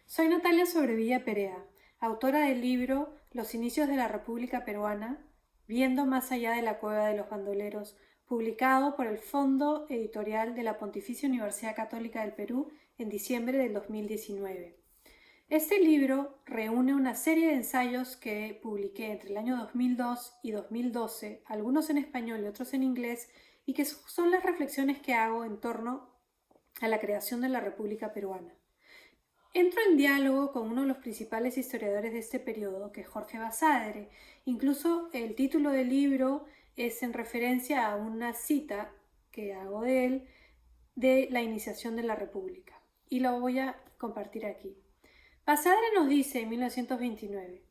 Soy Natalia Sobrevilla Perea, autora del libro Los inicios de la República Peruana, Viendo más allá de la cueva de los bandoleros, publicado por el Fondo Editorial de la Pontificia Universidad Católica del Perú en diciembre del 2019. Este libro reúne una serie de ensayos que publiqué entre el año 2002 y 2012, algunos en español y otros en inglés, y que son las reflexiones que hago en torno a la creación de la República Peruana. Entro en diálogo con uno de los principales historiadores de este periodo, que es Jorge Basadre. Incluso el título del libro es en referencia a una cita que hago de él de la iniciación de la República. Y lo voy a compartir aquí. Basadre nos dice en 1929: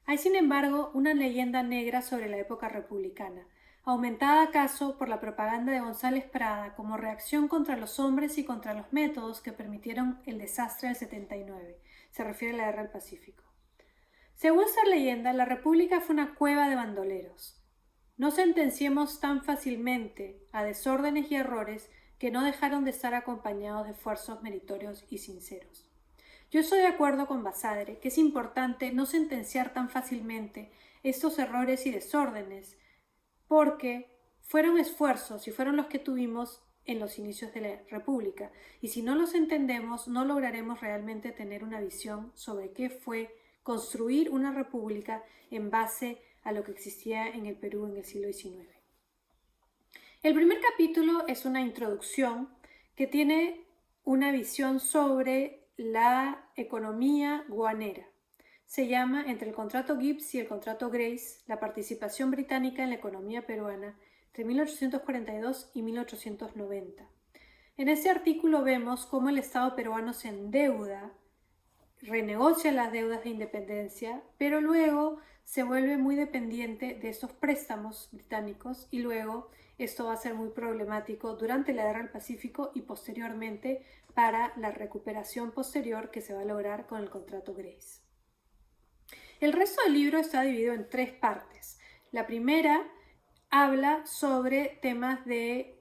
hay sin embargo una leyenda negra sobre la época republicana, aumentada acaso por la propaganda de González Prada como reacción contra los hombres y contra los métodos que permitieron el desastre del 79. Se refiere a la guerra del Pacífico. Según esta leyenda, la República fue una cueva de bandoleros. No sentenciemos tan fácilmente a desórdenes y errores que no dejaron de estar acompañados de esfuerzos meritorios y sinceros. Yo estoy de acuerdo con Basadre que es importante no sentenciar tan fácilmente estos errores y desórdenes, porque fueron esfuerzos y fueron los que tuvimos en los inicios de la República, y si no los entendemos no lograremos realmente tener una visión sobre qué fue construir una república en base a lo que existía en el Perú en el siglo XIX. El primer capítulo es una introducción que tiene una visión sobre la economía guanera. Se llama Entre el contrato Gibbs y el contrato Grace, la participación británica en la economía peruana entre 1842 y 1890. En este artículo vemos cómo el Estado peruano se endeuda, renegocia las deudas de independencia, pero luego se vuelve muy dependiente de estos préstamos británicos, y luego esto va a ser muy problemático durante la Guerra del Pacífico y posteriormente para la recuperación posterior que se va a lograr con el contrato Grace. El resto del libro está dividido en tres partes. La primera habla sobre temas de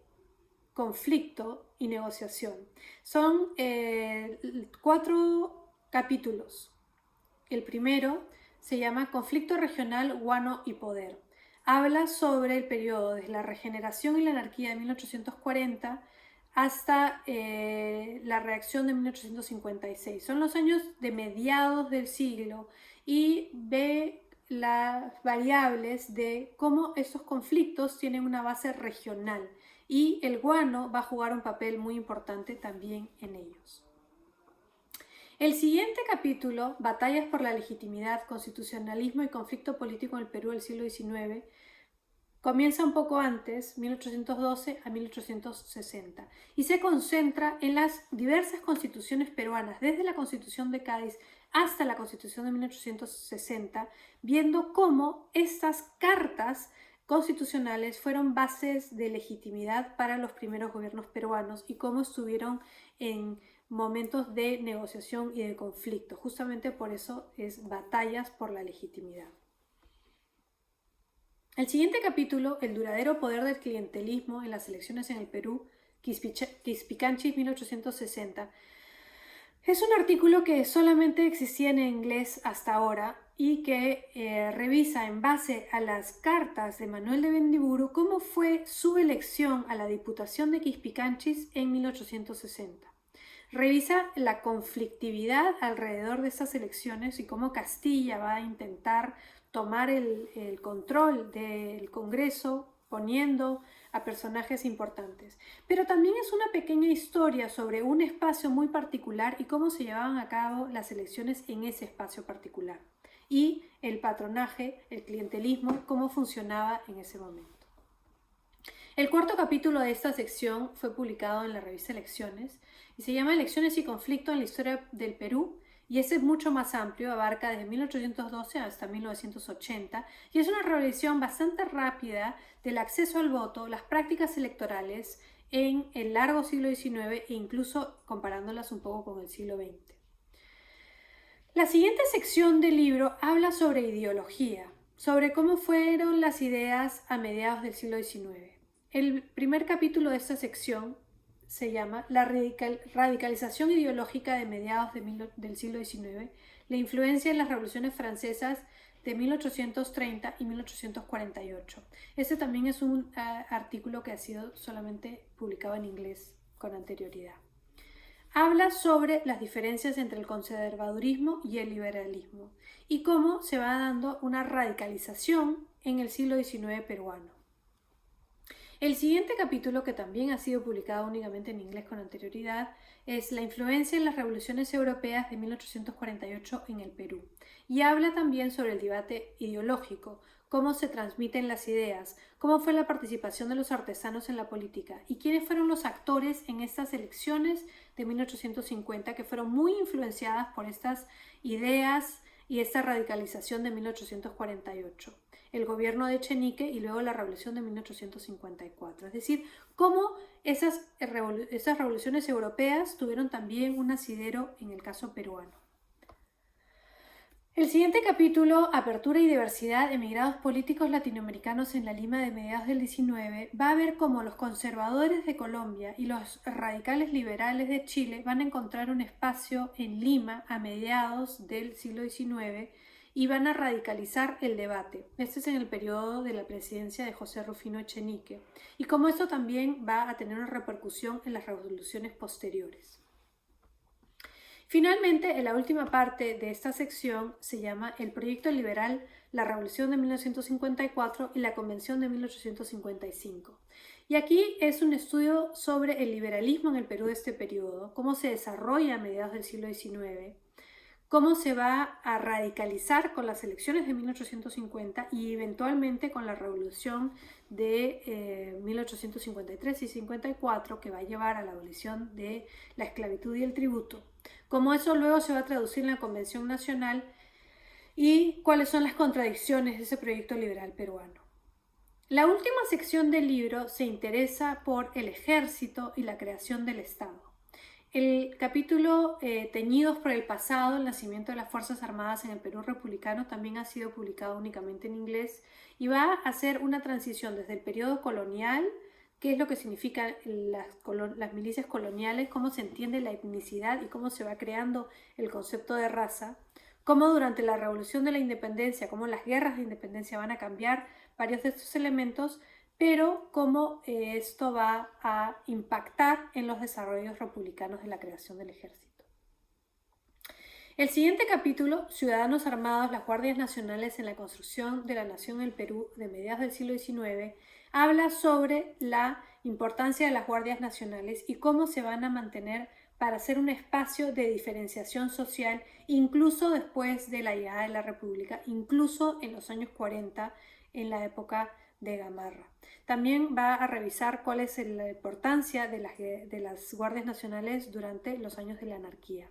conflicto y negociación. Son 4 capítulos. El primero se llama Conflicto regional, guano y poder. Habla sobre el periodo desde la regeneración y la anarquía de 1840 hasta la reacción de 1856. Son los años de mediados del siglo y ve las variables de cómo estos conflictos tienen una base regional, y el guano va a jugar un papel muy importante también en ellos. El siguiente capítulo, Batallas por la legitimidad, constitucionalismo y conflicto político en el Perú del siglo XIX, comienza un poco antes, 1812 a 1860, y se concentra en las diversas constituciones peruanas, desde la Constitución de Cádiz hasta la Constitución de 1860, viendo cómo estas cartas constitucionales fueron bases de legitimidad para los primeros gobiernos peruanos y cómo estuvieron en momentos de negociación y de conflicto. Justamente por eso es Batallas por la legitimidad. El siguiente capítulo, El duradero poder del clientelismo en las elecciones en el Perú, Quispicanchis 1860, es un artículo que solamente existía en inglés hasta ahora y que revisa en base a las cartas de Manuel de Bendiburu cómo fue su elección a la Diputación de Quispicanchis en 1860. Revisa la conflictividad alrededor de estas elecciones y cómo Castilla va a intentar tomar el control del Congreso poniendo a personajes importantes. Pero también es una pequeña historia sobre un espacio muy particular y cómo se llevaban a cabo las elecciones en ese espacio particular. Y el patronaje, el clientelismo, cómo funcionaba en ese momento. El cuarto capítulo de esta sección fue publicado en la revista Elecciones y se llama Elecciones y conflicto en la historia del Perú, y ese es mucho más amplio, abarca desde 1812 hasta 1980 y es una revisión bastante rápida del acceso al voto, las prácticas electorales en el largo siglo XIX e incluso comparándolas un poco con el siglo XX. La siguiente sección del libro habla sobre ideología, sobre cómo fueron las ideas a mediados del siglo XIX. El primer capítulo de esta sección se llama La radicalización ideológica de mediados del siglo XIX, la influencia en las revoluciones francesas de 1830 y 1848. Este también es un artículo que ha sido solamente publicado en inglés con anterioridad. Habla sobre las diferencias entre el conservadurismo y el liberalismo y cómo se va dando una radicalización en el siglo XIX peruano. El siguiente capítulo, que también ha sido publicado únicamente en inglés con anterioridad, es la influencia en las revoluciones europeas de 1848 en el Perú, y habla también sobre el debate ideológico, cómo se transmiten las ideas, cómo fue la participación de los artesanos en la política y quiénes fueron los actores en estas elecciones de 1850 que fueron muy influenciadas por estas ideas y esta radicalización de 1848. El gobierno de Echenique y luego la revolución de 1854. Es decir, cómo esas revoluciones europeas tuvieron también un asidero en el caso peruano. El siguiente capítulo, Apertura y diversidad, emigrados políticos latinoamericanos en la Lima de mediados del XIX, va a ver cómo los conservadores de Colombia y los radicales liberales de Chile van a encontrar un espacio en Lima a mediados del siglo XIX y van a radicalizar el debate. Este es en el periodo de la presidencia de José Rufino Echenique, y cómo esto también va a tener una repercusión en las revoluciones posteriores. Finalmente, en la última parte de esta sección se llama El proyecto liberal, la revolución de 1954 y la convención de 1855. Y aquí es un estudio sobre el liberalismo en el Perú de este periodo, cómo se desarrolla a mediados del siglo XIX, cómo se va a radicalizar con las elecciones de 1850 y eventualmente con la revolución de 1853 y 54, que va a llevar a la abolición de la esclavitud y el tributo. Cómo eso luego se va a traducir en la Convención Nacional y cuáles son las contradicciones de ese proyecto liberal peruano. La última sección del libro se interesa por el ejército y la creación del Estado. El capítulo Teñidos por el pasado, el nacimiento de las Fuerzas Armadas en el Perú republicano, también ha sido publicado únicamente en inglés y va a hacer una transición desde el periodo colonial, qué es lo que significan las milicias coloniales, cómo se entiende la etnicidad y cómo se va creando el concepto de raza, cómo durante la Revolución de la Independencia, cómo las guerras de independencia van a cambiar varios de estos elementos, pero cómo esto va a impactar en los desarrollos republicanos de la creación del ejército. El siguiente capítulo, Ciudadanos Armados, las Guardias Nacionales en la construcción de la nación en el Perú de mediados del siglo XIX, habla sobre la importancia de las Guardias Nacionales y cómo se van a mantener para ser un espacio de diferenciación social, incluso después de la llegada de la República, incluso en los años 40, en la época de Gamarra. También va a revisar cuál es la importancia de las Guardias Nacionales durante los años de la anarquía.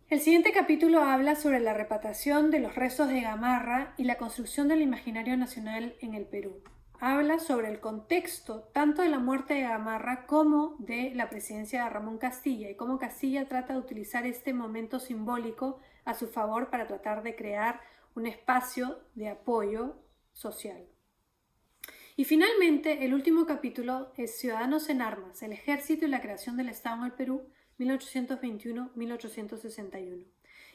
El siguiente capítulo habla sobre la repatriación de los restos de Gamarra y la construcción del imaginario nacional en el Perú. Habla sobre el contexto tanto de la muerte de Gamarra como de la presidencia de Ramón Castilla y cómo Castilla trata de utilizar este momento simbólico a su favor para tratar de crear un espacio de apoyo social. Y finalmente, el último capítulo es Ciudadanos en Armas, el ejército y la creación del Estado en el Perú, 1821-1861.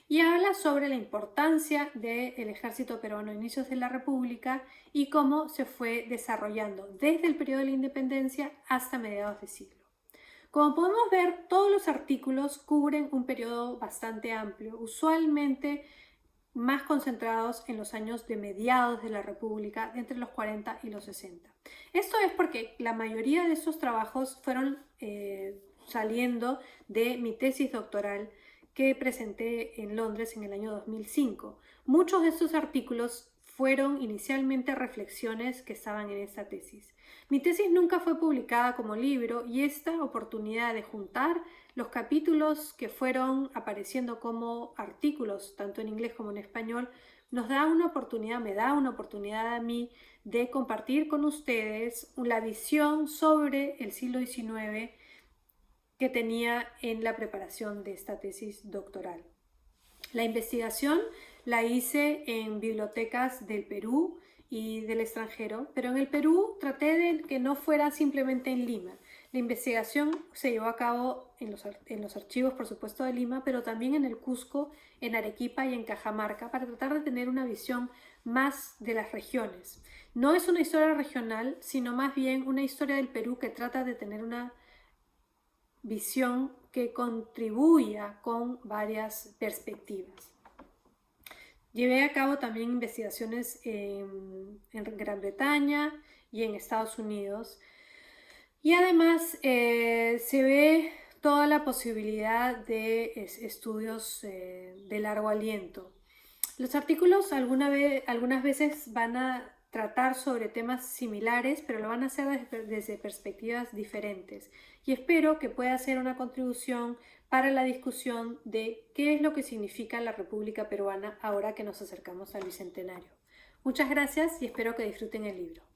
Y habla sobre la importancia del ejército peruano a inicios de la República y cómo se fue desarrollando desde el periodo de la independencia hasta mediados de siglo. Como podemos ver, todos los artículos cubren un periodo bastante amplio, usualmente más concentrados en los años de mediados de la República, entre los 40 y los 60. Esto es porque la mayoría de estos trabajos fueron saliendo de mi tesis doctoral que presenté en Londres en el año 2005. Muchos de estos artículos fueron inicialmente reflexiones que estaban en esta tesis. Mi tesis nunca fue publicada como libro y esta oportunidad de juntar los capítulos que fueron apareciendo como artículos, tanto en inglés como en español, me da una oportunidad a mí de compartir con ustedes la visión sobre el siglo XIX que tenía en la preparación de esta tesis doctoral. La investigación la hice en bibliotecas del Perú y del extranjero, pero en el Perú traté de que no fuera simplemente en Lima. La investigación se llevó a cabo en los archivos, por supuesto, de Lima, pero también en el Cusco, en Arequipa y en Cajamarca, para tratar de tener una visión más de las regiones. No es una historia regional, sino más bien una historia del Perú que trata de tener una visión que contribuya con varias perspectivas. Llevé a cabo también investigaciones en Gran Bretaña y en Estados Unidos. Y además se ve toda la posibilidad de estudios de largo aliento. Los artículos algunas veces van a tratar sobre temas similares, pero lo van a hacer desde perspectivas diferentes. Y espero que pueda ser una contribución para la discusión de qué es lo que significa la República Peruana ahora que nos acercamos al Bicentenario. Muchas gracias y espero que disfruten el libro.